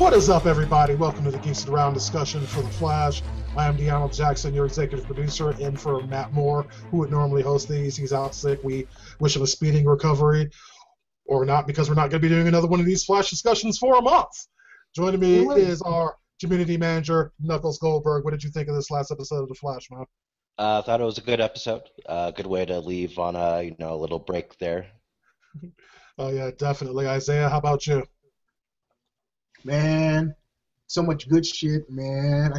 What is up, everybody? Welcome to the Geeks Around discussion for The Flash. I am DeAno Jackson, your executive producer, in for Matt Moore, who would normally host these. He's out sick. We wish him a speeding recovery, or not, because we're not going to be doing another one of these Flash discussions for a month. Joining me is our community manager, Knuckles Goldberg. What did you think of this last episode of The Flash, man? I thought it was a good episode. Good way to leave on a little break there. Oh yeah, definitely. Isaiah, how about you? Man, so much good shit, man.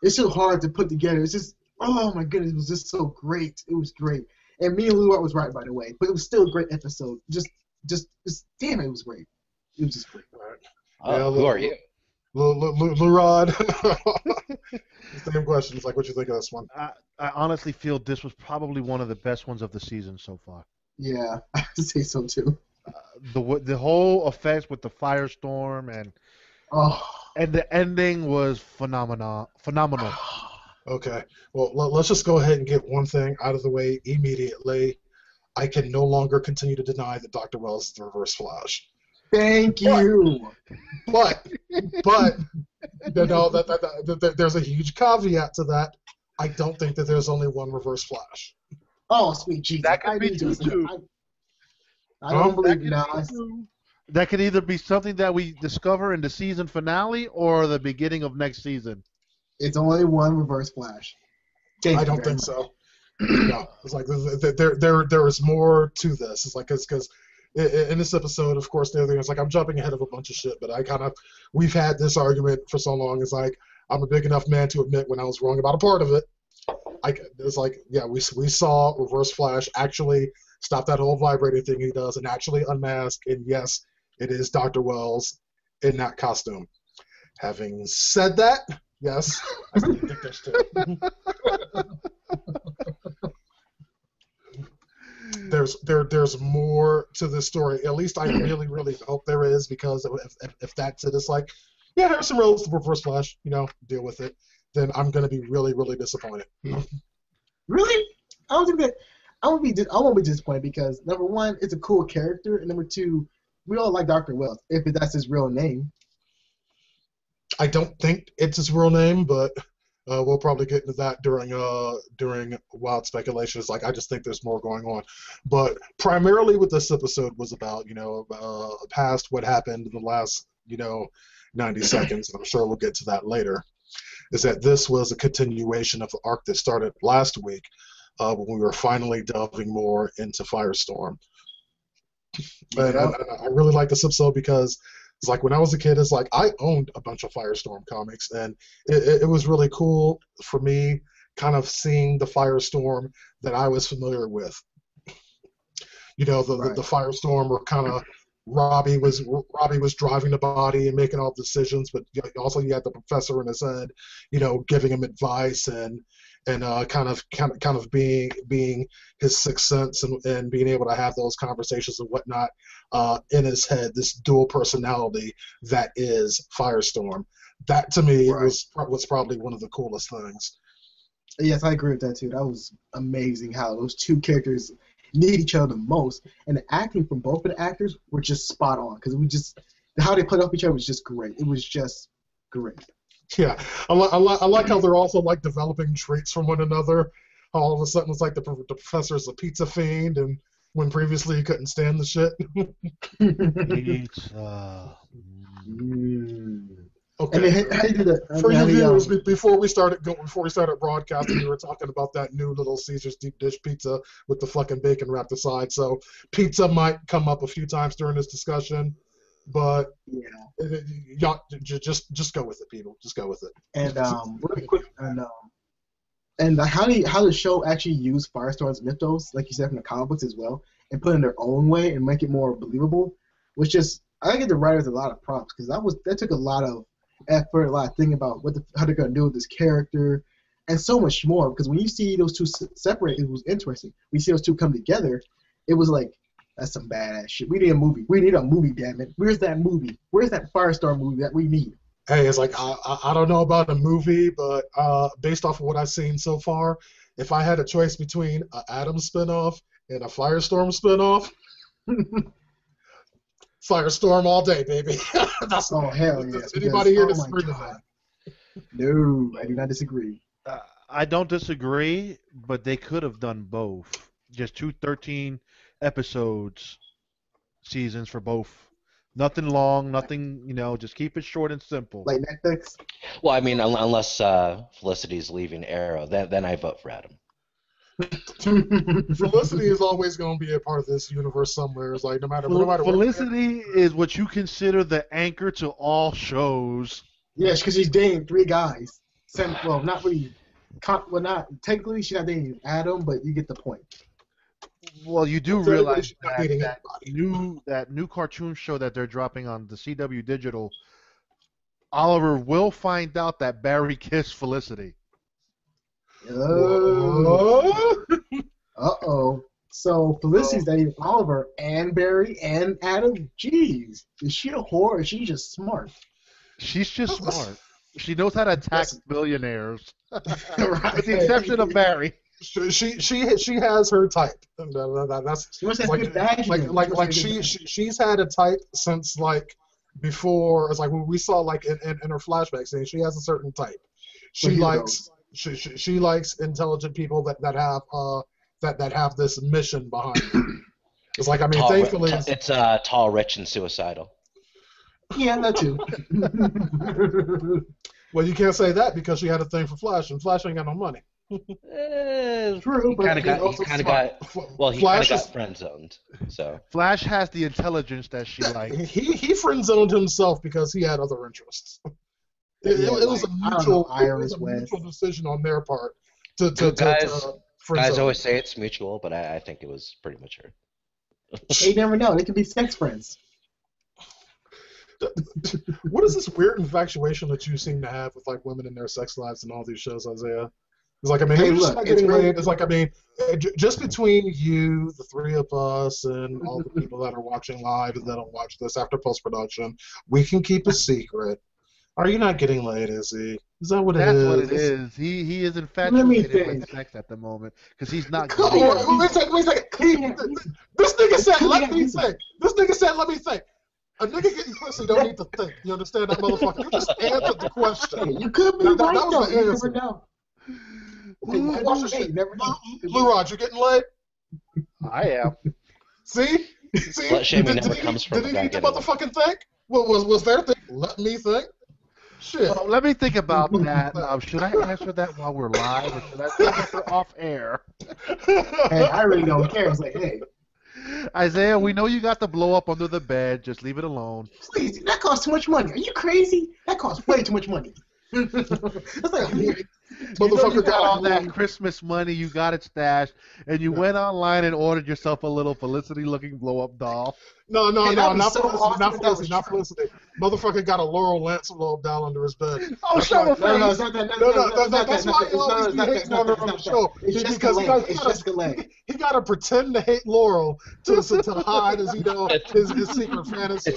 It's so hard to put together. It's just, oh my goodness, it was just so great. It was great. And me and Lou was right, by the way. But it was still a great episode. Just damn it, was great. It was just great. All right. Oh, who are you? Lou Rod. Same questions. Like, what you think of this one? I honestly feel this was probably one of the best ones of the season so far. Yeah, I have to say so too. The whole effects with the firestorm and the ending was phenomenal. Okay, well, let's just go ahead and get one thing out of the way immediately. I can no longer continue to deny that Dr. Wells is the Reverse Flash. Thank you. But there's a huge caveat to that. I don't think that there's only one Reverse Flash. Oh, sweet Jesus! That could be two. I don't believe now. That could either be something that we discover in the season finale or the beginning of next season. It's only one Reverse Flash. I don't think so. No, it's like there is more to this. It's like because in this episode, of course, the other thing is like I'm jumping ahead of a bunch of shit, but we've had this argument for so long. It's like I'm a big enough man to admit when I was wrong about a part of it. It's like, yeah, we saw Reverse Flash actually stop that whole vibrating thing he does and actually unmask, and yes, it is Dr. Wells in that costume. Having said that, yes, I still think there's two. There's more to this story. At least I really, really hope there is, because if that's it, it's like, yeah, Harrison Rose, the Reverse Flash, deal with it. Then I'm going to be really, really disappointed. Really? I don't think that. I won't be disappointed because, number one, it's a cool character, and number two, we all like Dr. Wells, if that's his real name. I don't think it's his real name, but we'll probably get into that during wild speculation. It's like I just think there's more going on. But primarily what this episode was about, past what happened in the last, 90 seconds, and I'm sure we'll get to that later, is that this was a continuation of the arc that started last week when we were finally delving more into Firestorm. And I really like this episode because it's like when I was a kid, it's like I owned a bunch of Firestorm comics, and it was really cool for me kind of seeing the Firestorm that I was familiar with. The Firestorm were kind of Robbie was driving the body and making all the decisions, but also you had the professor in his head, giving him advice and kind of being his sixth sense and being able to have those conversations and whatnot in his head. This dual personality that is Firestorm. That to me was probably one of the coolest things. Yes, I agree with that too. That was amazing how those two characters need each other the most, and the acting from both of the actors were just spot on, because how they played off each other was just great. It was just great. Yeah, I like how they're also like developing traits from one another. All of a sudden, it's like the professor's a pizza fiend, and when previously he couldn't stand the shit. Pizza. Okay. How do you do that? For you viewers, before we started broadcasting, we were talking about that new little Caesar's deep dish pizza with the fucking bacon wrapped aside. So pizza might come up a few times during this discussion, but y'all just go with it, people. Just go with it. And really quick, and how the show actually used Firestorm's mythos, like you said, from the comic books as well, and put it in their own way and make it more believable, was just, I give the writers a lot of props, because that took a lot of effort, a lot of thinking about how they're going to do with this character, and so much more, because when you see those two separate, it was interesting. When you see those two come together, it was like, that's some badass shit. We need a movie. We need a movie, damn it. Where's that movie? Where's that Firestorm movie that we need? Hey, it's like, I don't know about a movie, but based off of what I've seen so far, if I had a choice between an Atom spinoff and a Firestorm spinoff, Firestorm all day, baby. That's Oh hell yeah! Does anybody here Because, disagree with that? No, I do not disagree. I don't disagree, but they could have done both. Just 2 13 episodes seasons for both. Nothing long, nothing, just keep it short and simple. Like Netflix. Well, I mean, unless Felicity's leaving Arrow, then I vote for Adam. Felicity is always going to be a part of this universe somewhere. It's like no matter Felicity is what you consider the anchor to all shows. Yes, because she's dating 3 guys. Well, not really. Well, not technically she's not dating Adam, but you get the point. Well, you do realize that new cartoon show that they're dropping on the CW Digital, Oliver will find out that Barry kissed Felicity. Uh-oh. So Felicity's dating Oliver and Barry and Adam? Jeez. Is she a whore or is she just smart? She's just smart. She knows how to attack billionaires. Right. With the exception of Barry. She has her type. That's she's had a type since like before. It's like when we saw like in her flashback scene, she has a certain type. She likes intelligent people that have this mission behind them. It's like thankfully it's tall, rich, and suicidal. Yeah, that too. Well, you can't say that because she had a thing for Flash, and Flash ain't got no money. True, he kind of got friend zoned. So Flash has the intelligence that she likes. He friend zoned himself because he had other interests. It was a mutual decision on their part guys always say it's mutual, but I think it was pretty mature. You never know. They could be sex friends. What is this weird infatuation that you seem to have with like women in their sex lives and all these shows, Isaiah? It's like it's like just between you, the 3 of us, and all the people that are watching live and that'll watch this after post-production, we can keep a secret. Are you not getting laid, is he? Is that what it is? That's what it is. He is infatuated with sex at the moment because he's not. Wait a second. This nigga said, "Let me think." This nigga said, "Let me think." A nigga getting pussy don't need to think. You understand that, motherfucker? You just answered the question. You could be right, though. You never know. Blue Rod, you getting laid? I am. See? Slut shaming never comes from Did he need to motherfucking think? Was there thing? Let me think. Shit. Well, let me think about that. Should I answer that while we're live, or should I answer off air? Hey, I really don't care. It's like, hey. Isaiah, we know you got the blow up under the bed. Just leave it alone. Please, that costs too much money. Are you crazy? That costs way too much money. That's like, motherfucker got all that Christmas money. You got it stashed, and you went online and ordered yourself a little Felicity-looking blow-up doll. No, not Felicity. Motherfucker got a Laurel Lance blow-up doll under his bed. Oh, shut up! No, it's not that. That's why he always be hating on her on the show. It's Jessica Lange. He got to pretend to hate Laurel to hide his secret fantasy.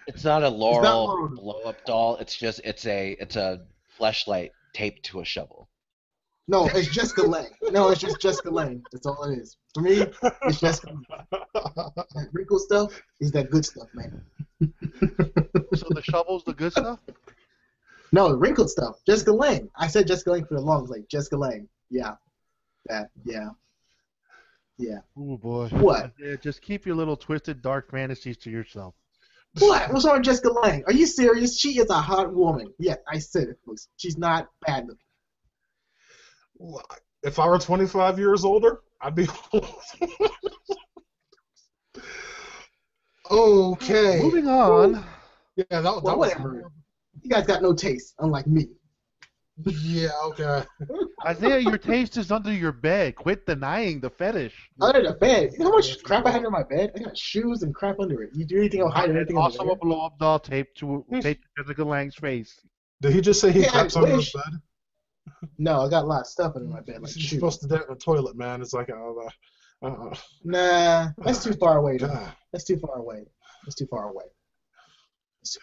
It's not a Laurel blow-up doll. It's a fleshlight taped to a shovel. No, it's Jessica Lange. No, it's just Jessica Lange. That's all it is. For me, it's Jessica Lange. That wrinkle stuff is that good stuff, man. So the shovel's the good stuff? No, the wrinkled stuff. Jessica Lange. I said Jessica Lange for the longest. Like, Jessica Lange. Yeah. That. Yeah. Yeah. Oh, boy. What? Yeah, just keep your little twisted, dark fantasies to yourself. What? What's wrong with Jessica Lange? Are you serious? She is a hot woman. Yeah, I said it, folks. She's not bad looking. Well, if I were 25 years older, I'd be. Okay. Moving on. Yeah, that was whatever. You guys got no taste, unlike me. Yeah, okay. Isaiah, your taste is under your bed. Quit denying the fetish. Under the bed? You know how much crap I have under my bed? I got shoes and crap under it. You do anything, I'll hide anything under also a blow-up doll taped to Jessica Lange's face. Did he just say he craps under his bed? No, I got a lot of stuff under my bed. Like you're supposed to do it in the toilet, man. It's like, nah, that's too far away. That's too far away. That's too far away. It's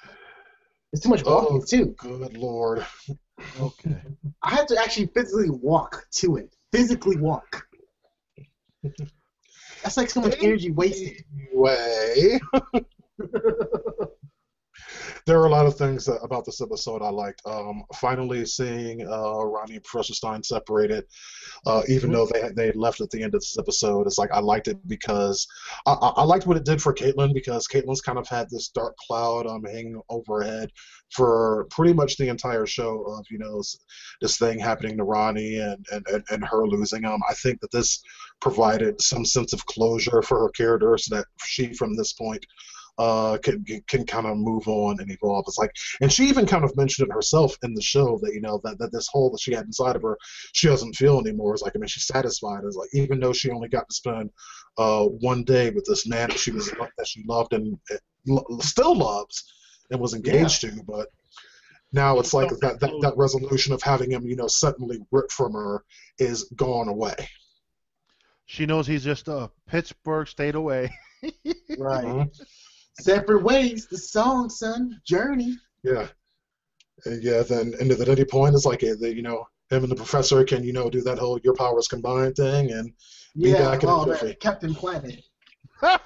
too much walking, too. Good Lord. Okay. I have to actually physically walk to it. Physically walk. That's like so much energy wasted. Anyway. There are a lot of things about this episode I liked. Finally seeing Ronnie and Professor Stein separated, even though they left at the end of this episode. It's like I liked it because I liked what it did for Caitlin, because Caitlin's kind of had this dark cloud hanging over her head for pretty much the entire show of, you know, this thing happening to Ronnie and her losing him. I think that this provided some sense of closure for her character, so that she, from this point, can kind of move on and evolve. It's like, and she even kind of mentioned it herself in the show that, you know, that this hole that she had inside of her, she doesn't feel anymore. It's like, I mean, she's satisfied. It's like, even though she only got to spend one day with this man that she loved and still loves and was engaged to, but now it's like that resolution of having him, you know, suddenly ripped from her is gone away. She knows he's just a Pittsburgh state away. Right. Mhm. Separate ways. The song, son. Journey. Yeah. Yeah, then and at any point it's like, you know, him and the professor can, you know, do that whole your powers combined thing and be back in a jiffy. Captain Planet. Okay,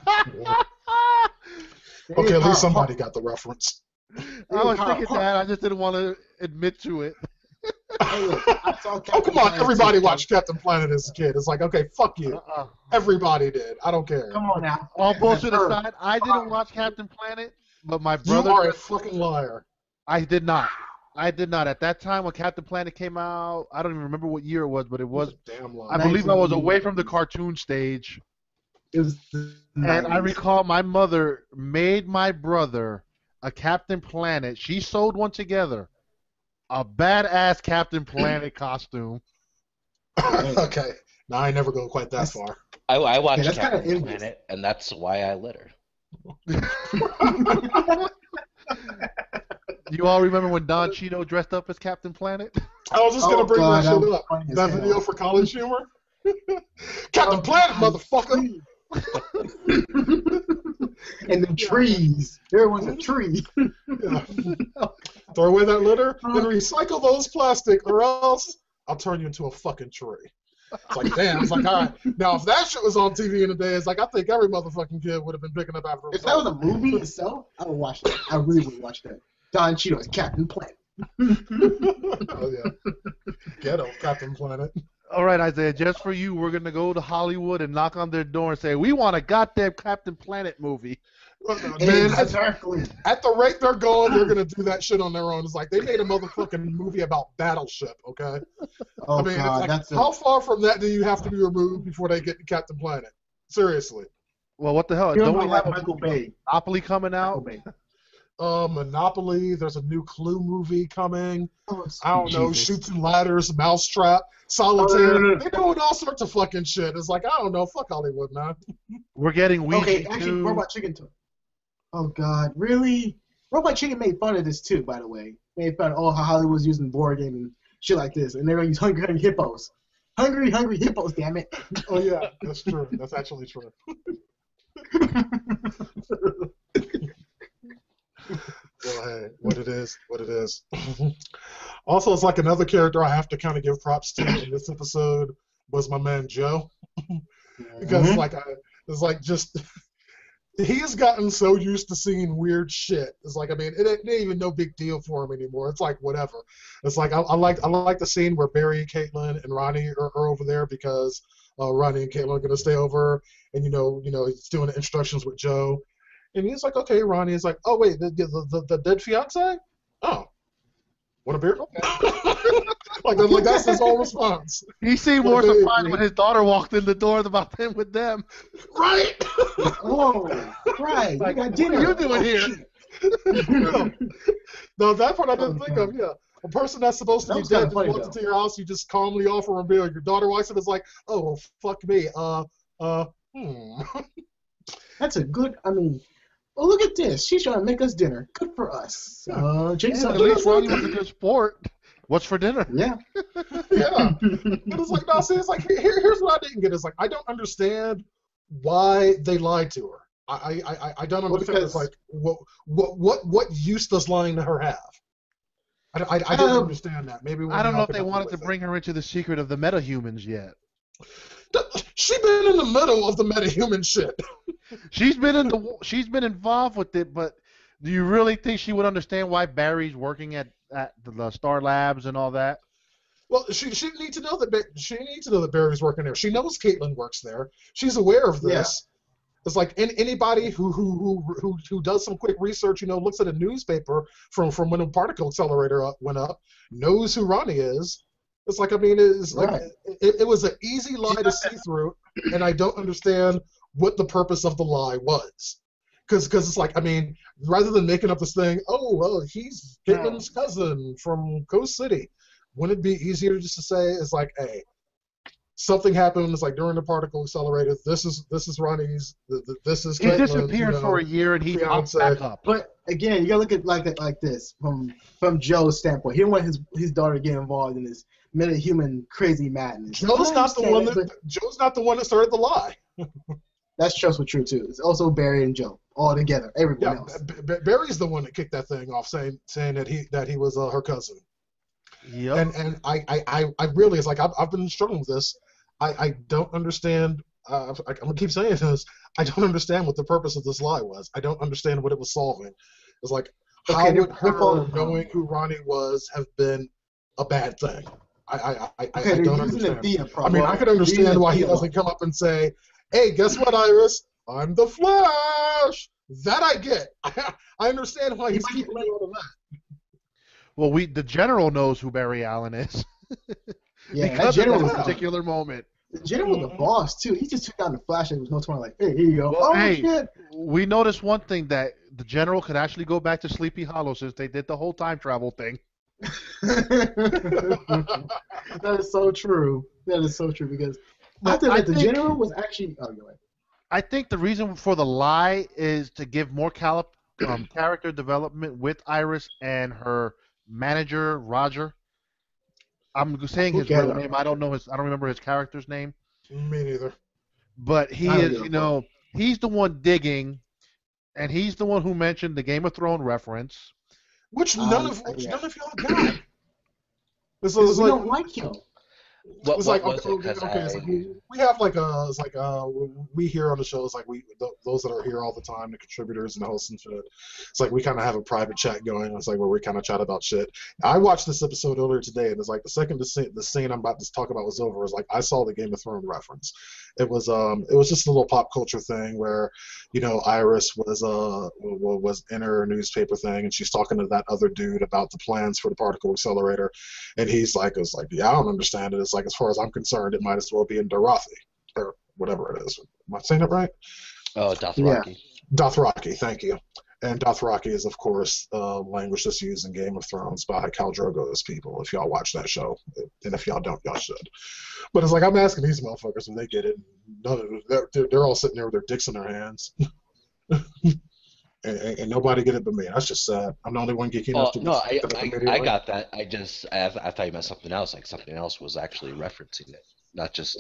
at least somebody got the reference. I was thinking that. I just didn't want to admit to it. Hey, look, I saw Oh, Captain come on, Planet everybody too. watched Captain Planet as a kid. It's like, okay, fuck you. Everybody did. I don't care. Come on now. All bullshit aside, I didn't watch Captain Planet, but my You brother... are a fucking liar. I did not. At that time when Captain Planet came out, I don't even remember what year it was, but it was... Damn I liar. believe I was away from the cartoon stage. It was And I recall my mother made my brother a Captain Planet. She sewed one together. A badass Captain Planet costume. Okay. Now I never go quite that far. I watched that's kinda Captain envious. Planet, and that's why I litter. You all remember when Don Cheeto dressed up as Captain Planet? I was just going to bring God, that shit was up. funny as That hell. video for college humor? Captain Planet, motherfucker! And the trees. There was a tree. Yeah. Throw away that litter, then recycle those plastic, or else I'll turn you into a fucking tree. It's like, damn. It's like, all right. Now, if that shit was on TV in the day, it's like, I think every motherfucking kid would have been picking up after If that was a movie itself, I would watch that. I really would watch that. Don Cheeto as Captain Planet. Oh, yeah. Ghetto Captain Planet. All right, Isaiah, just for you, we're going to go to Hollywood and knock on their door and say, we want a goddamn Captain Planet movie. Man, Exactly. at the rate they're going, they're going to do that shit on their own. It's like, they made a motherfucking movie about Battleship, okay? Oh, I mean, God, it's like, that's how far from that do you have to be removed before they get to Captain Planet? Seriously. Well, what the hell? You Don't know, we like have a Michael Bay. Monopoly coming out? Michael Bay. Monopoly, there's a new Clue movie coming. Oh, I don't know, Jesus. Shoots and Ladders, Mousetrap, Solitaire. no. They're doing all sorts of fucking shit. It's like, I don't know, fuck Hollywood, man. We're getting Ouija Okay, actually, 2. Robot Chicken too. Oh God, really? Robot Chicken made fun of this too, by the way. Made fun of how Hollywood's using board game and shit like this, and they're gonna use hungry hippos. Hungry hippos, damn it. Oh yeah, that's true. That's actually true. Well, hey, what it is. Also, it's like another character I have to kind of give props to in this episode was my man Joe, because it's like just he's gotten so used to seeing weird shit. It's like, I mean, it ain't even no big deal for him anymore. It's like whatever. It's like I like the scene where Barry, Caitlin, and Ronnie are over there because Ronnie and Caitlin are gonna stay over, and you know he's doing the introductions with Joe. And he's like, okay, Ronnie is like, oh, wait, the dead fiance? Oh. Want a beer? like that's his whole response. He seemed more surprised when his daughter walked in the door about him with them. Right! Oh, right. Like, You got what dinner. are you doing here? No, that part I didn't think of, yeah. A person that's supposed to That be was dead kinda just funny, walks though. into your house, you just calmly offer a beer. Your daughter walks in and is like, oh, well, fuck me. That's a good, I mean, oh, look at this. She's trying to make us dinner. Good for us. Jason. At least Ronnie was a good sport. What's for dinner? Yeah. Yeah. But it's like, no, see, it's like, here's what I didn't get. It's like, I don't understand why they lied to her. I don't understand. It's like, what use does lying to her have? I didn't understand that. Maybe I don't know if they wanted to bring her into the secret of the metahumans yet. She been in the middle of the metahuman shit. She's been involved with it, but do you really think she would understand why Barry's working at the Star Labs and all that? Well, she need to know that Barry's working there. She knows Caitlin works there. She's aware of this. It's like anybody who does some quick research, looks at a newspaper from when the particle accelerator went up, knows who Ronnie is. It's like, I mean, it's like it was an easy lie to see through, and I don't understand what the purpose of the lie was. Because it's like, I mean, rather than making up this thing, oh, well, he's Caitlin's cousin from Coast City, wouldn't it be easier just to say, it's like, hey, something happened, it's like during the particle accelerator, this is Ronnie's, this is Caitlin's, He disappeared for a year and he popped back up. But again, you gotta look at like this from Joe's standpoint. He didn't want his daughter to get involved in this metahuman crazy madness. Joe's not the one that started the lie. That's also true too. It's also Barry and Joe all together. Everyone else. Barry's the one that kicked that thing off, saying that he was her cousin. Yep. And I really, it's like I've been struggling with this. I don't understand. I'm gonna keep saying this. I don't understand what the purpose of this lie was. I don't understand what it was solving. It's like, how would her knowing who Ronnie was have been a bad thing? I don't understand. I mean, I could understand why he doesn't come up and say, "Hey, guess what, Iris? I'm the Flash." That I get. I understand why he's keeping all of that. Well, the General knows who Barry Allen is. Yeah, because of this particular moment. The General was the boss too. He just took down the Flash and there was no time like, hey, here you go. Well, Shit. We noticed one thing, that the General could actually go back to Sleepy Hollow since they did the whole time travel thing. That is so true. That is so true because the General was actually. Oh, go ahead. I think the reason for the lie is to give more character development with Iris and her manager Roger. I'm saying his real name. I don't remember his character's name. Me neither. But he is, he's the one digging, and he's the one who mentioned the Game of Thrones reference, which none of y'all got. We don't like him. We have we hear on the show, it's like those that are here all the time, the contributors and the hosts and shit. It's like we kind of have a private chat going. It's like where we kind of chat about shit. I watched this episode earlier today, and it's like the second the scene I'm about to talk about was over, is like I saw the Game of Thrones reference. It was just a little pop culture thing where, Iris was in her newspaper thing, and she's talking to that other dude about the plans for the particle accelerator, and he's like, yeah, I don't understand it. It's like, as far as I'm concerned, it might as well be in Dothraki, or whatever it is. Am I saying it right? Oh, Dothraki. Yeah. Dothraki, thank you. And Dothraki is, of course, language that's used in Game of Thrones by Khal Drogo's people, if y'all watch that show. And if y'all don't, y'all should. But it's like, I'm asking these motherfuckers if they get it. They're all sitting there with their dicks in their hands. and nobody get it but me. That's just sad. I'm the only one geeking enough to... No, I got that. I thought you meant something else. Like something else was actually referencing it, not just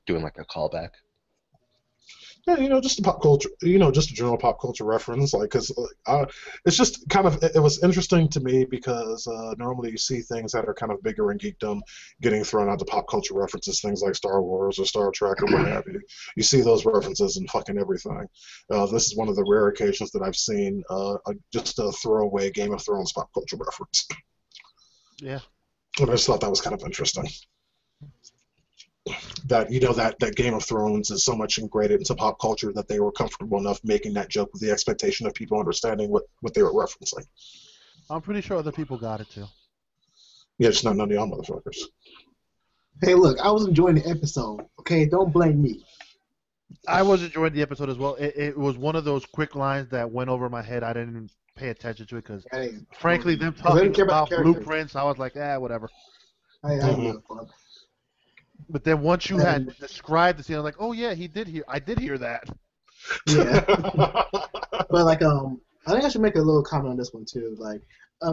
doing like a callback. Yeah, just a pop culture, just a general pop culture reference, like, because it's just kind of, it was interesting to me because normally you see things that are kind of bigger in geekdom getting thrown out to pop culture references, things like Star Wars or Star Trek or what have you. You see those references in fucking everything. This is one of the rare occasions that I've seen just a throwaway Game of Thrones pop culture reference. Yeah. And I just thought that was kind of interesting. That that Game of Thrones is so much ingrained into pop culture that they were comfortable enough making that joke with the expectation of people understanding what they were referencing. I'm pretty sure other people got it too. Yeah, just not none of y'all motherfuckers. Hey, look, I was enjoying the episode. Okay, don't blame me. I was enjoying the episode as well. It was one of those quick lines that went over my head. I didn't pay attention to it because, frankly, them talking about blueprints, I was like, whatever. I know. But then once you had described the scene, I was like, oh yeah, I did hear that. Yeah. But like, I think I should make a little comment on this one too. Like,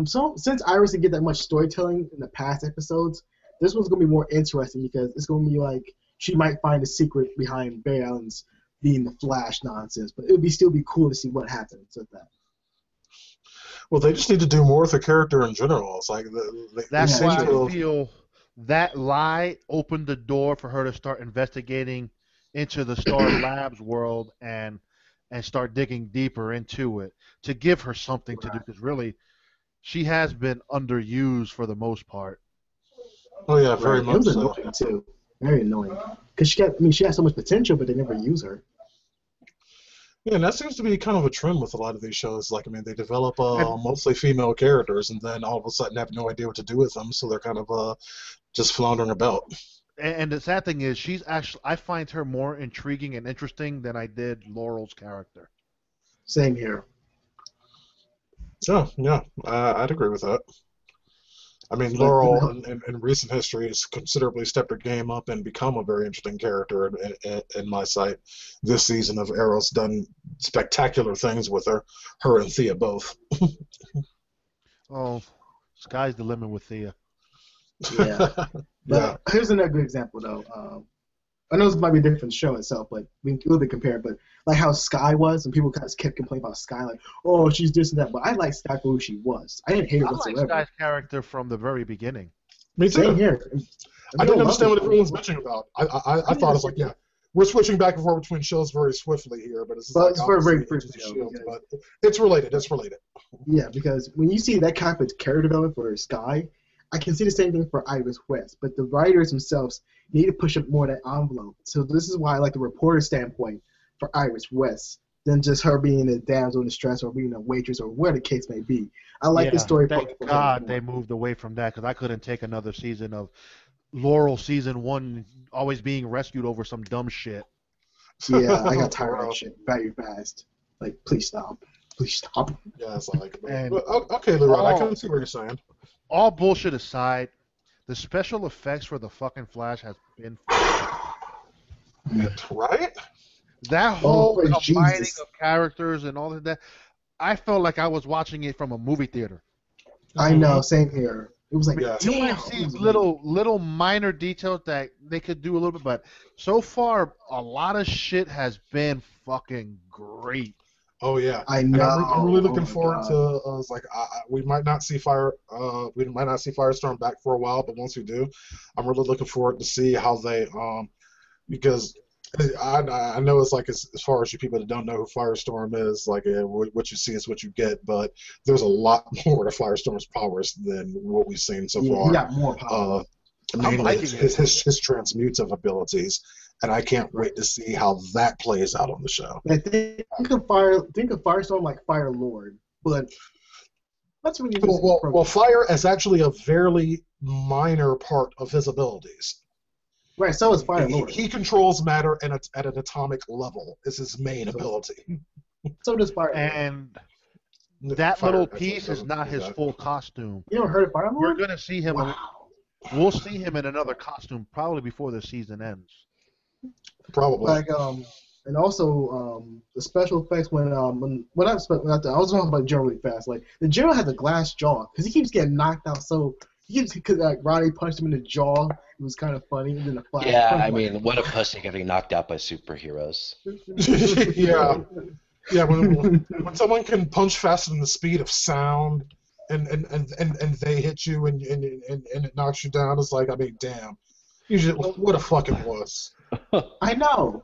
so since Iris didn't get that much storytelling in the past episodes, this one's gonna be more interesting because it's gonna be like she might find a secret behind Barry Allen's being the Flash nonsense. But it would still be cool to see what happens with that. Well, they just need to do more with the character in general. It's like that's why I feel that lie opened the door for her to start investigating into the Star Labs world and start digging deeper into it to give her something to do because really she has been underused for the most part. Oh yeah, very It much was so. annoying too. Very annoying. Because she had so much potential, but they never use her. Yeah, and that seems to be kind of a trend with a lot of these shows. Like, I mean, they develop And mostly female characters, and then all of a sudden have no idea what to do with them, so they're kind of just floundering about. and the sad thing is I find her more intriguing and interesting than I did Laurel's character. Same here. Yeah, I'd agree with that. I mean, Like, Laurel in recent history has considerably stepped her game up and become a very interesting character in my sight. This season of Arrow's done spectacular things with her and Thea both. Oh, sky's the limit with Thea. Yeah. Yeah. But here's another good example, though. I know this might be a different show itself, but we can really compare it. But like how Sky was, and people kind of kept complaining about Sky, like, oh, she's this and that. But I like Sky for who she was. I didn't hate her I whatsoever. like Sky's character from the very beginning. Me too. Same here. I didn't understand what everyone's bitching about. I thought it's like, yeah, we're switching back and forth between shows very swiftly here, but it's like very, very obviously briefly, Shield, because- but it's related. It's related. Yeah, because when you see that kind of character development for Sky, I can see the same thing for Iris West. But the writers themselves need to push up more of that envelope. So this is why I like the reporter standpoint for Iris West than just her being a damsel in distress or being a waitress or whatever the case may be. I like the story. Thank for God her they more. moved away from that because I couldn't take another season of Laurel season 1 always being rescued over some dumb shit. Yeah, I got tired of that shit very fast. Like, please stop. Please stop. Yeah, it's like, And- but, okay, Leroy, I can see what you're saying. All bullshit aside, the special effects for the fucking Flash has been Right? that whole praise combining Jesus. of characters and all of that. I felt like I was watching it from a movie theater. I know, same here. It was like, Yeah. You damn. might see little minor details that they could do a little bit, but so far a lot of shit has been fucking great. Oh yeah. I And know. I'm really looking Oh, my forward God. to. It's like we might not see we might not see Firestorm back for a while, but once we do, I'm really looking forward to see how they because I know it's like as far as you people that don't know who Firestorm is, like what you see is what you get, but there's a lot more to Firestorm's powers than what we've seen so Yeah, far. he got more power. Mainly liking his transmutive abilities, and I can't wait to see how that plays out on the show. I think of Firestorm like Fire Lord, but that's really Well, fire is actually a fairly minor part of his abilities. right. So is Fire He, Lord. he controls matter at an atomic level. Is his main ability. So does Fire Lord. And that Fire little actually piece is doesn't not do his that. full costume. You ever heard of Fire We're Lord? gonna see him. Wow. We'll see him in another costume probably before the season ends. Probably. Like and also the special effects when I was talking about General really fast. Like the General has a glass jaw because he keeps getting knocked out. So because like Ronnie punched him in the jaw. It was kind of funny. And then the Flash. Yeah, punched I him. mean, what a pussy getting knocked out by superheroes. Yeah. Yeah, when someone can punch faster than the speed of sound, and they hit you and it knocks you down, it's like, I mean, damn, what a fucking wuss. I know.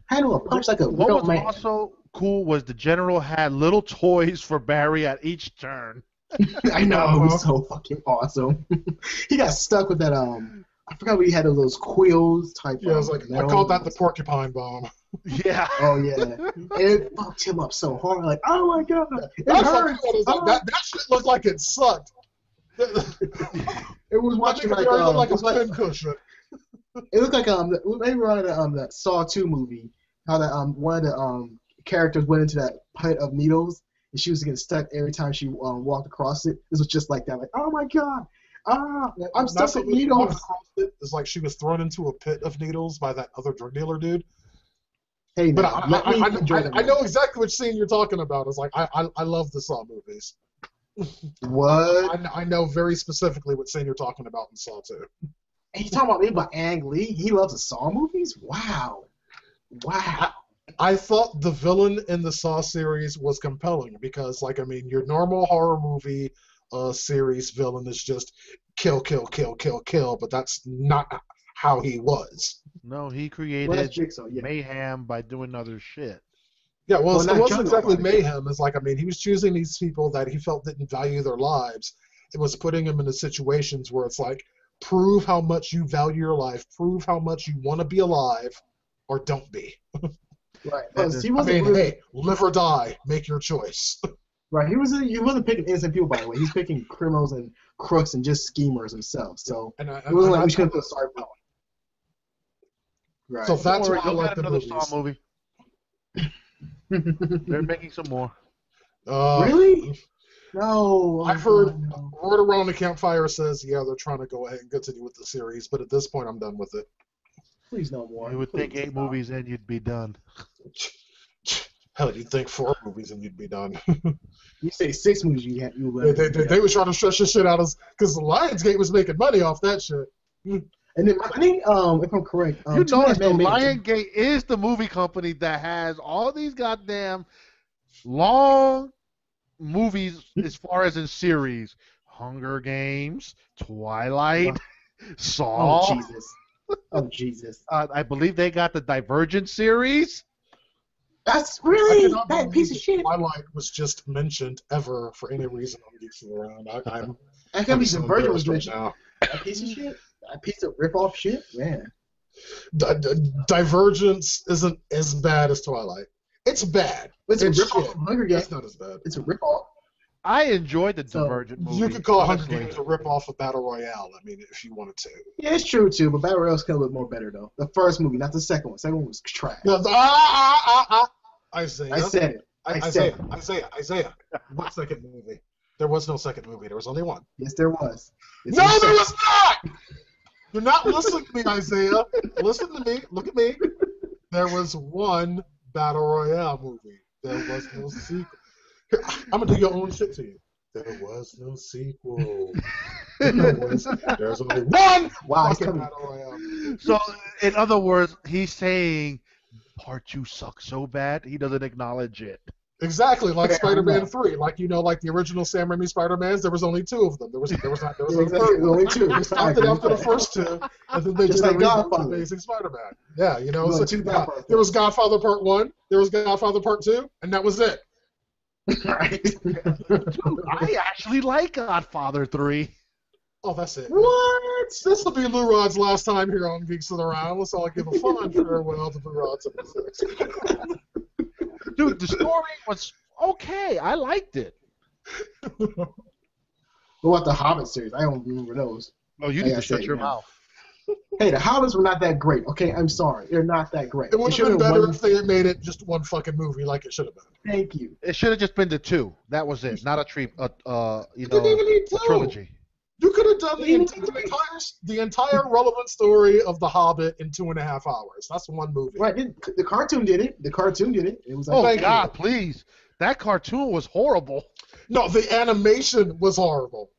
Handle a punch like a What real was man. also cool was the General had little toys for Barry at each turn. I know, it was so fucking awesome. He got stuck with that I forgot what he had those quills type. Yeah, I was like, I metal. called that the porcupine bomb. Yeah. Oh yeah, and it fucked him up so hard. Like, oh my god, it That's hurts. what it was like, that shit looked like it sucked. It was watching It like looked like it was a like pincushion. it looked like maybe around that Saw 2 movie. How that one of the characters went into that pit of needles and she was getting stuck every time she walked across it. This was just like that. Like, oh my god, I'm stuck with needles. It's like she was thrown into a pit of needles by that other drug dealer dude. Hey, But now, let me enjoy that I know exactly which scene you're talking about. It's like I love the Saw movies. what? I know very specifically what scene you're talking about in Saw 2. And you talking about me about Ang Lee? He loves the Saw movies? Wow. I thought the villain in the Saw series was compelling because, like, I mean, your normal horror movie series villain is just kill, kill, kill, kill, kill, but that's not how he was. No, he Well, created that's Jigsaw, yeah. mayhem by doing other shit. Yeah, well, Well, it not wasn't killing exactly nobody. mayhem. It's like, I mean, he was choosing these people that he felt didn't value their lives. It was putting them into situations where it's like, prove how much you value your life, prove how much you want to be alive, or don't be. Right. And He I wasn't mean, really, hey, live or die, make your choice. right. He wasn't picking innocent people, by the way. He's picking criminals and crooks and just schemers himself. So And it wasn't like we should feel sorry for him. Right. So that's Don't worry, why I you'll like get the another movies. Saw movie. They're making some more. Really? No. I've oh, heard no. word around the campfire says, yeah, they're trying to go ahead and continue with the series, but at this point, I'm done with it. Please no more. You would think Please 8 stop. movies in, you'd be done. Hell, you'd think 4 movies and you'd be done. You say 6 movies you would. they were trying to stretch this shit out because Lionsgate was making money off that shit. And then I think, if I'm correct, You Two and a Half notice the Men made it. Lionsgate is the movie company that has all these goddamn long movies as far as in series. Hunger Games, Twilight, Saw. Oh Jesus! Oh Jesus! I believe they got the Divergent series. That's I really cannot that believe piece of that shit. Twilight was just mentioned ever for any reason on Geeks Around. I'm I can't be so the Virgin was embarrassed right mentioned. now. A piece of shit. A piece of rip-off shit. Man. Divergence isn't as bad as Twilight. It's bad. It's a It's rip-off shit. from Hunger Games. It's not as bad. It's a rip-off. I enjoyed the So, Divergent movie. You could call Hunger honestly. Games a rip-off of Battle Royale, I mean, if you wanted to. Yeah, it's true too. But Battle Royale's kind of a bit more better though. The first movie, not the second one. Second one was trash. No, Isaiah. I said it. I said it. Isaiah. What second movie? There was no second movie. There was only one. Yes, there was. Yes, No, there there was not! You're not listening to me, Isaiah. Listen to me. Look at me. There was one Battle Royale movie. There was no sequel. Here, I'm going to do your own shit to you. There was no sequel. There's only one Wow, it's fucking coming. Battle Royale. So, in other words, he's saying Part 2 sucks so bad he doesn't acknowledge it. Exactly, like Yeah, I Spider-Man know. 3. Like, you know, like the original Sam Raimi Spider-Mans, there was only 2 of them. There was no Yeah, third exactly. There's only two. They stopped it after the first 2, and then they Just did like a reboot of Godfather. Amazing Spider-Man. Yeah, you know, Well, so, two yeah, Godfather there was Godfather Part 1, there was Godfather Part 2, and that was it. Right. Dude, I actually like Godfather 3. Oh, that's it. What? This will be Lou Rod's last time here on Geeks of the Round. Let's all give a fond farewell to Lou Rod 76. Dude, the story was okay. I liked it. What about the Hobbit series? I don't remember those. Oh, you I need gotta to shut say, your yeah. mouth. Hey, the Hobbits were not that great. Okay, I'm sorry. They're not that great. It would should have been have better one. if they had made it just one fucking movie like it should have been. Thank you. It should have just been the 2. That was it. Not a You didn't even need a 2. trilogy. You could have done the entire relevant story of The Hobbit in 2.5 hours. That's one movie. Right, the cartoon did it. The cartoon did it. It was like, Oh, Thank God, you. please. That cartoon was horrible. No, the animation was horrible.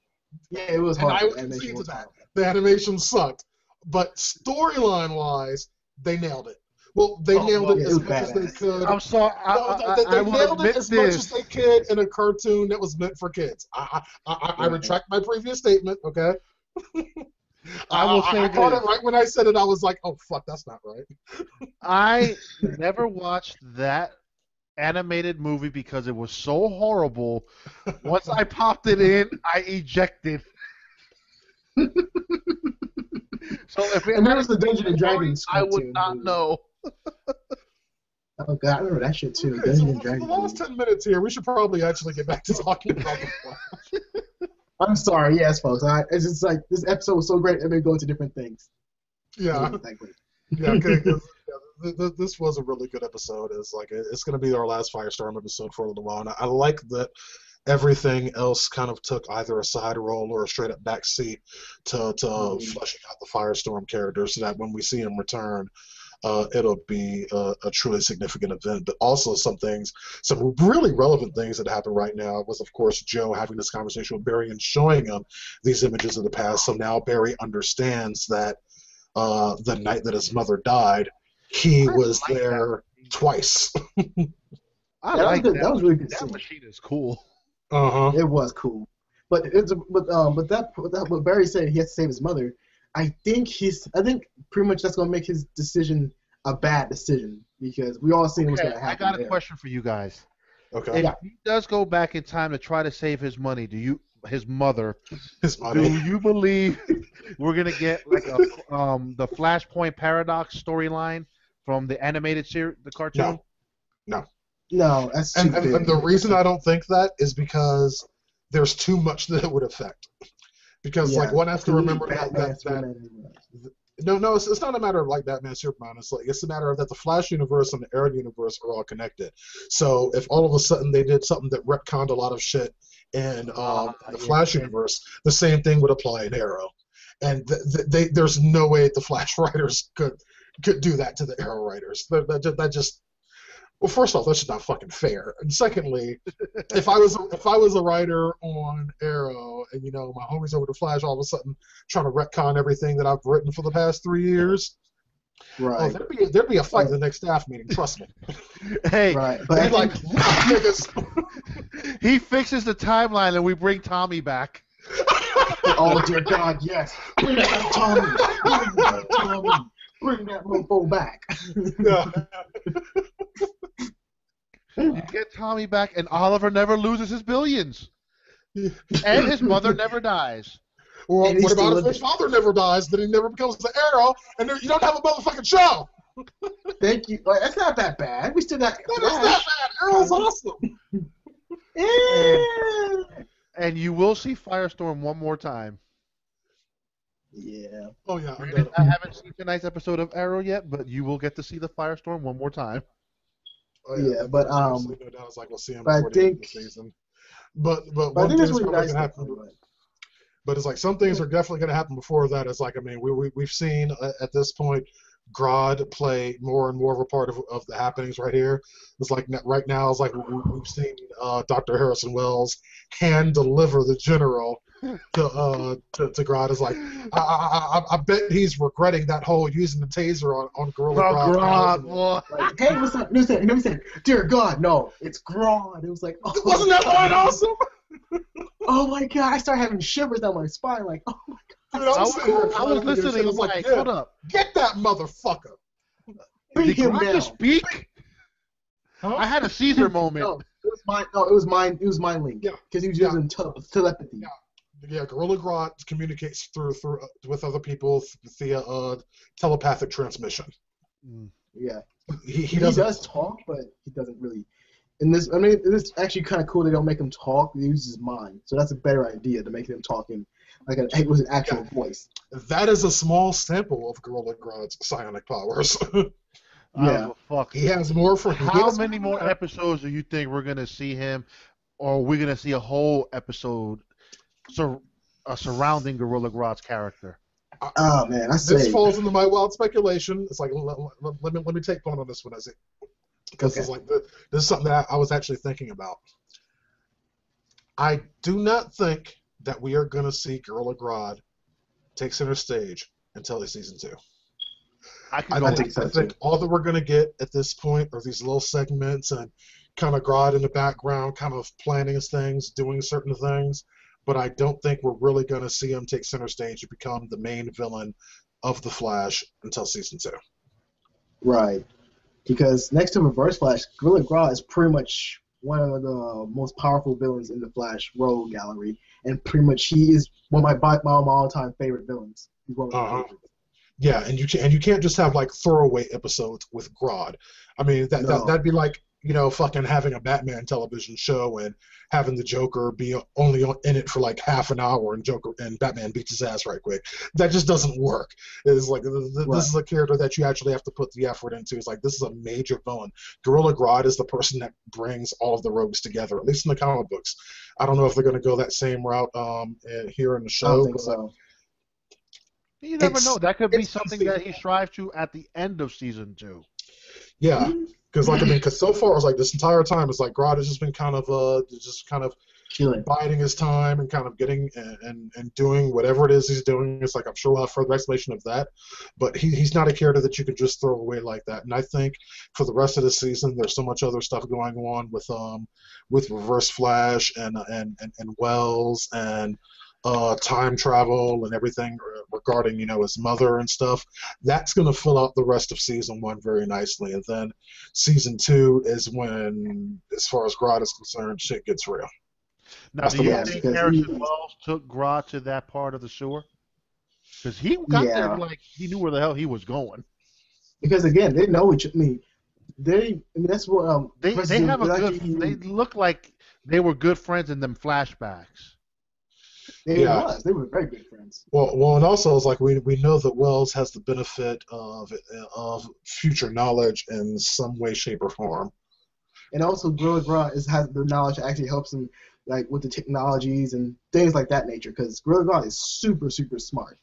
yeah, it was And hard. I would concede to that. The animation sucked. But storyline-wise, they nailed it. Well, they nailed it yeah, as it was much as they badass. could. I'm sorry. They I will nailed it admit as much as this. they could in a cartoon that was meant for kids. I retract my previous statement, okay? I will say I caught this. it right when I said it. I was like, oh, fuck, that's not right. I never watched that animated movie because it was so horrible. Once I popped it in, I ejected. So if it And there had was the Dungeons and Dragons I would cartoon not movie. know. Oh god, I remember that shit too. Okay, so Dungeons and for the Dragons. last movie. 10 minutes here, we should probably actually get back to talking about the Flash. I'm sorry, yes, folks. It's just like this episode was so great. It may go into different things. It Yeah, wasn't that great. yeah, okay. 'Cause, yeah, this was a really good episode. It's going to be our last Firestorm episode for a little while, and I like that everything else kind of took either a side role or a straight up back seat to fleshing out the Firestorm character, so that when we see him return, it'll be a truly significant event. But also some really relevant things that happen right now was, of course, Joe having this conversation with Barry and showing him these images of the past. So now Barry understands that the night that his mother died, he was like there twice. I That was like good. that. That was really good. That scene. machine is cool. Uh-huh. It was cool. But what Barry said, he has to save his mother. I think pretty much that's gonna make his decision a bad decision because we all seen what's gonna happen. I got a question for you guys. Okay. If he does go back in time to try to save his money, his mother, do you believe we're gonna get like the Flashpoint Paradox storyline from the animated series, the cartoon? No, that's too big. And the reason I don't think that is because there's too much that it would affect. Because like one has to remember it's not a matter of like Batman, Superman. It's a matter of that the Flash universe and the Arrow universe are all connected. So if all of a sudden they did something that retconned a lot of shit in the Flash universe, the same thing would apply in Arrow. And there's no way the Flash writers could do that to the Arrow writers. That just well, first off, that's just not fucking fair. And secondly, if I was a writer on Arrow and my homies over the Flash all of a sudden trying to retcon everything that I've written for the past 3 years, right? There'd be a fight at the next staff meeting. Trust me. Hey, right. They'd like he fixes the timeline and we bring Tommy back. Oh dear God, yes! Bring that Tommy! Bring that mofo back! You get Tommy back, and Oliver never loses his billions, and his mother never dies. Well, what about if his father never dies? Then he never becomes the Arrow, and you don't have a motherfucking show. Thank you. Like, that's not that bad. We still got. That is not bad. Arrow's awesome. And you will see Firestorm one more time. Yeah. Oh yeah. I haven't seen tonight's episode of Arrow yet, but you will get to see the Firestorm one more time. Oh, yeah, but it's like we'll see him I before the end of the think. season. But I one think thing that's is really probably nice. gonna happen. But it's like some things are definitely going to happen before that. It's like we've seen at this point Grodd play more and more of a part of the happenings right here. It's like right now it's like we've seen Dr. Harrison Wells hand deliver the General to Grodd. It's like I bet he's regretting that whole using the taser on Gorilla Grodd. Like, hey, what's up? No, he said, "Dear God, no, it's Grodd." It was like, oh, wasn't that line awesome? Oh my God! I started having shivers down my spine. Like, oh my God! Dude, I was listening. I was like, hold up, get that motherfucker! Beat him Grodd down. just speak? Huh? I had a Caesar moment. No, it was mind link. Yeah. Because he was using telepathy. Yeah, Gorilla Grodd communicates through with other people via telepathic transmission. Yeah. He does talk, but he doesn't really. It's actually kind of cool they don't make him talk. He uses his mind, so that's a better idea to make him talking like it was an actual voice. That is a small sample of Gorilla Grodd's psionic powers. Yeah. Fuck. He has more for. How many more episodes do you think we're gonna see him, or we're gonna see a whole episode surrounding Gorilla Grodd's character? Oh man, this falls into my wild speculation. It's like let me take point on this one as it. Because it's like this is something that I was actually thinking about. I do not think that we are going to see Gorilla Grodd take center stage until season 2. I think all that we're going to get at this point are these little segments and kind of Grodd in the background, kind of planning his things, doing certain things. But I don't think we're really going to see him take center stage and become the main villain of the Flash until season 2. Right. Because next to Reverse Flash, Gorilla Grodd is pretty much one of the most powerful villains in the Flash rogue gallery, and pretty much he is one of my all-time favorite villains. He's one of my favorites. Yeah, and you can't just have like throwaway episodes with Grodd. I mean that'd be like fucking having a Batman television show and having the Joker be only in it for like half an hour and Batman beats his ass right quick. That just doesn't work. It's like this is a character that you actually have to put the effort into. It's like this is a major villain. Gorilla Grodd is the person that brings all of the rogues together, at least in the comic books. I don't know if they're going to go that same route here in the show. I don't think so. You never know. That could be something that he strives to at the end of season 2. Yeah. Because so far it's like this entire time it's like Grodd has just been kind of Killing. biding his time and kind of getting and doing whatever it is he's doing. It's like I'm sure we'll have further explanation of that, but he's not a character that you could just throw away like that. And I think for the rest of the season, there's so much other stuff going on with Reverse Flash and Wells and time travel and everything regarding his mother and stuff. That's going to fill out the rest of season 1 very nicely, and then season 2 is when, as far as GotR is concerned, shit gets real. Now, That's do the you last think because Harrison Wells took GotR to that part of the sewer? Because he got there like he knew where the hell he was going. Because again, they know each. I mean, that's what They have a good. They look like they were good friends in them flashbacks. They were very good friends. Well, and also it's like we know that Wells has the benefit of future knowledge in some way, shape, or form. And also, GotR has the knowledge that actually helps him, like with the technologies and things like that nature. Because GotR is super, super smart,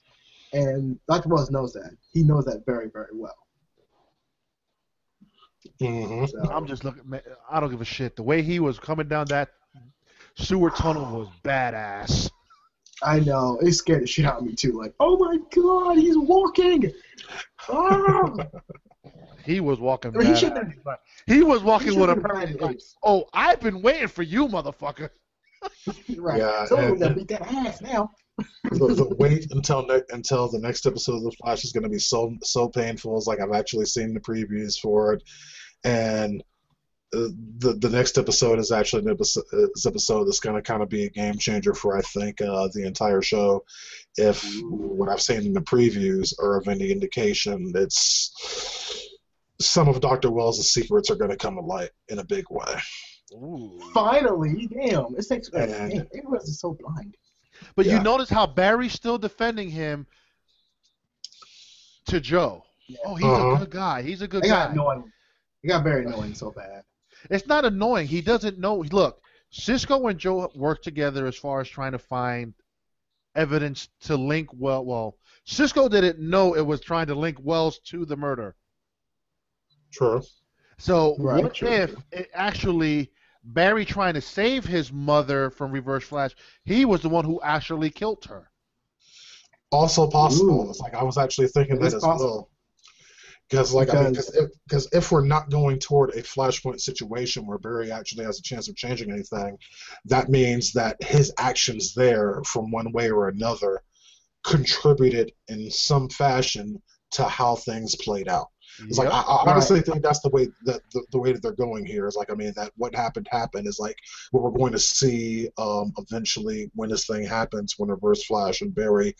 and Dr. Wells knows that. He knows that very, very well. Mm-hmm. So, I'm just looking. I don't give a shit. The way he was coming down that sewer tunnel was badass. I know, it scared the shit out of me too. Like, oh my god, he's walking! Ah! He was walking. I mean, he was walking with a perfect. like, oh, I've been waiting for you, motherfucker. Right. Yeah, So we're gonna beat that ass now. the wait until the next episode of The Flash is going to be so painful. It's like I've actually seen the previews for it, and the next episode is actually an episode that's going to kind of be a game changer for, I think, the entire show. If what I've seen in the previews are of any indication, it's some of Dr. Wells' secrets are going to come to light in a big way. Ooh. Finally, damn! It's like everyone's just so blind. But you notice how Barry's still defending him to Joe. Yeah. Oh, he's a good guy. He's a good guy. He got very annoying so bad. It's not annoying. He doesn't know. Look, Cisco and Joe work together as far as trying to find evidence to link Well, Cisco didn't know it was trying to link Wells to the murder. True. So what if it actually Barry trying to save his mother from Reverse Flash, he was the one who actually killed her? Also possible. Ooh. It's like I was actually thinking that as well. Because if we're not going toward a Flashpoint situation where Barry actually has a chance of changing anything, that means that his actions there, from one way or another, contributed in some fashion to how things played out. It's like I honestly think that's the way that the way that they're going here is like, I mean, that what happened is like what we're going to see eventually when this thing happens, when Reverse Flash and Barry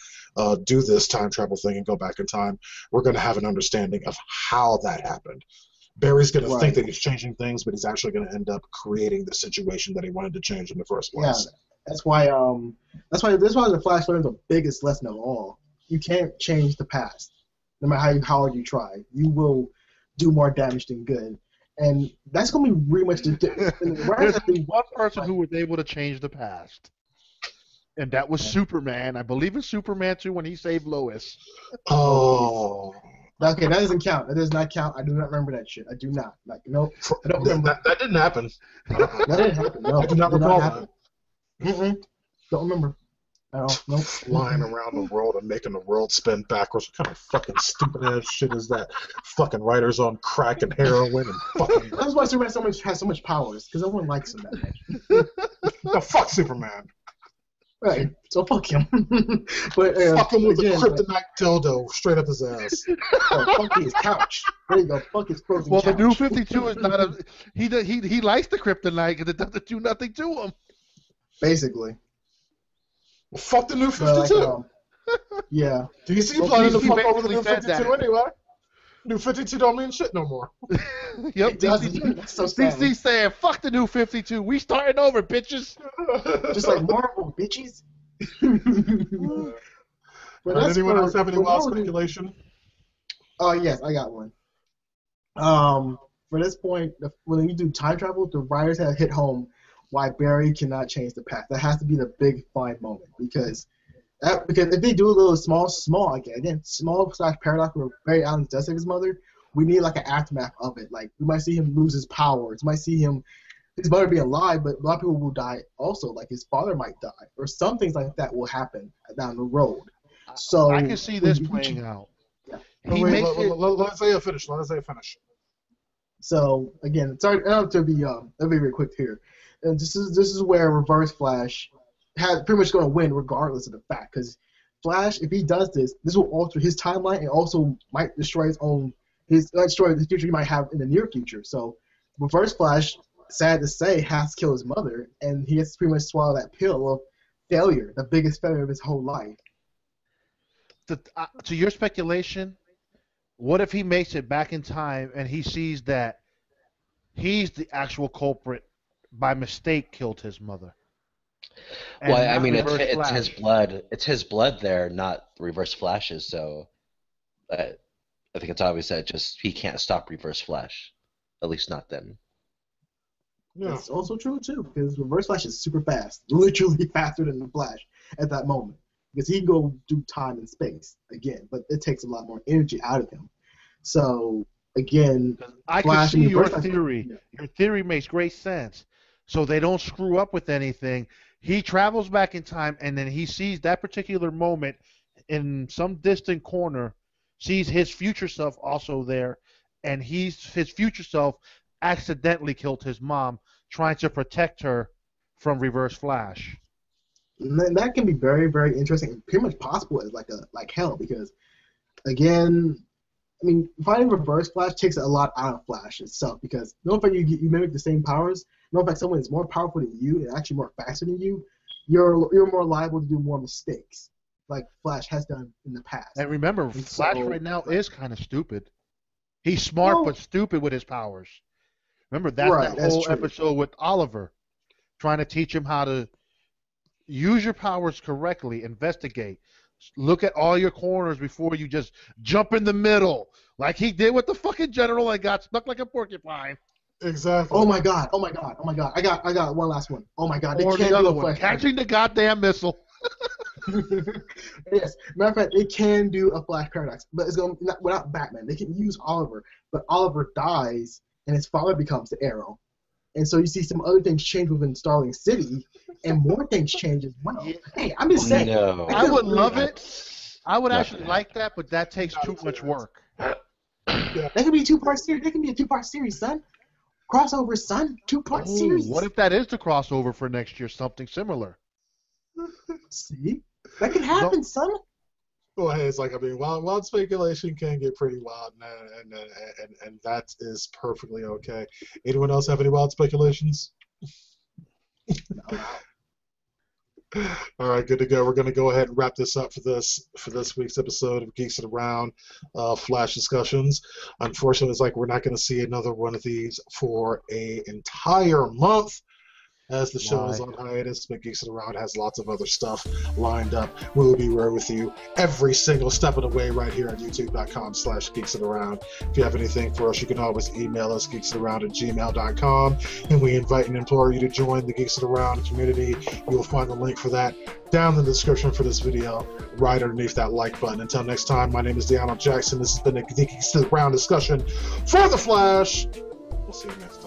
do this time travel thing and go back in time. We're going to have an understanding of how that happened. Barry's going to think that he's changing things, but he's actually going to end up creating the situation that he wanted to change in the first place. Yeah, that's why the Flash learned the biggest lesson of all. You can't change the past. No matter how hard you try, you will do more damage than good. And that's going to be really much There's only one person who was able to change the past. And that was Superman. I believe it's Superman 2 when he saved Lois. Oh. Okay, that doesn't count. That does not count. I do not remember that shit. I do not. Like, nope. I don't remember. That didn't happen. That didn't happen. No, I do not recall that. Don't remember. Nope. Flying around the world and making the world spin backwards. What kind of fucking stupid ass shit is that? Fucking writers on crack and heroin and fucking. That's why Superman has so much powers, because no one likes him that much. No, fuck Superman. Right. So fuck him. But fuck him with a kryptonite dildo straight up his ass. Fuck his couch. There you go. Fuck his frozen couch. The New 52 is not a. He likes the kryptonite because it doesn't do nothing to him. Basically. Well, fuck the New 52. Yeah. DC planning to fuck over the New 52 anyway. New 52 don't mean shit no more. Yep. DC saying, fuck the New 52. We starting over, bitches. Just like Marvel, bitches. Anyone else have any wild speculation? Oh, yes, I got one. For this point, when you do time travel, the writers have hit home why Barry cannot change the past. That has to be the big fine moment because if they do a little small / paradox where Barry Allen does save his mother, we need like an aftermath of it. Like we might see him lose his powers, might see him his mother be alive, but a lot of people will die also. Like his father might die, or some things like that will happen down the road. So I can see this playing out. Yeah. He makes it. Let Isaiah finish. So again, sorry to be very quick here. And this is where Reverse Flash has pretty much going to win regardless of the fact, because Flash, if he does this will alter his timeline and also might destroy destroy the future he might have in the near future. So Reverse Flash, sad to say, has to kill his mother, and he has to pretty much swallow that pill of failure, the biggest failure of his whole life. To your speculation, what if he makes it back in time and he sees that he's the actual culprit, by mistake killed his mother? Well, I mean, it's his blood. It's his blood there, not Reverse Flash's. So I think it's obvious that he can't stop Reverse Flash, at least not then. Yeah. That's also true too, because Reverse Flash is super fast, literally faster than the Flash at that moment, because he can go do time and space again, but it takes a lot more energy out of him. So again, I can see your theory. Your theory makes great sense. So they don't screw up with anything. He travels back in time, and then he sees that particular moment in some distant corner, sees his future self also there, and his future self accidentally killed his mom, trying to protect her from Reverse Flash. And that can be very, very interesting, and pretty much possible as like hell, because again, I mean, finding Reverse Flash takes a lot out of Flash itself, because no fact you mimic the same powers, no fact someone is more powerful than you and actually more faster than you, you're more liable to do more mistakes, like Flash has done in the past. And remember, Flash right now is kind of stupid. He's smart but stupid with his powers. Remember, that's that whole episode with Oliver, trying to teach him how to use your powers correctly, investigate. Look at all your corners before you just jump in the middle, like he did with the fucking general and got stuck like a porcupine. Exactly. Oh my god! I got one last one. Oh my god! They or can't the other do a one, Flash catching the goddamn missile. Yes, matter of fact, they can do a Flash paradox, but it's going without Batman. They can use Oliver, but Oliver dies and his father becomes the Arrow, and so you see some other things change within Starling City, and more things change as well. Hey, I'm just saying. No. I would love it. I would actually like that, but that takes too much work. That could be a two-part series. That can be a two-part series, son. Crossover, son. Two-part series. What if that is the crossover for next year? Something similar. See, that could happen, son. Well, hey, it's like, I mean, wild speculation can get pretty wild, and that is perfectly okay. Anyone else have any wild speculations? No. All right, good to go. We're going to go ahead and wrap this up for this week's episode of Geeks It Around Flash Discussions. Unfortunately, it's like we're not going to see another one of these for an entire month, as the show is on hiatus, but Geeks It Around has lots of other stuff lined up. We'll be right with you every single step of the way right here at youtube.com/geeksitaround. If you have anything for us, you can always email us, geeksitaround@gmail.com, and we invite and implore you to join the Geeks It Around community. You'll find the link for that down in the description for this video, right underneath that like button. Until next time, my name is DeAno Jackson. This has been a Geeks It Around discussion for The Flash. We'll see you next time.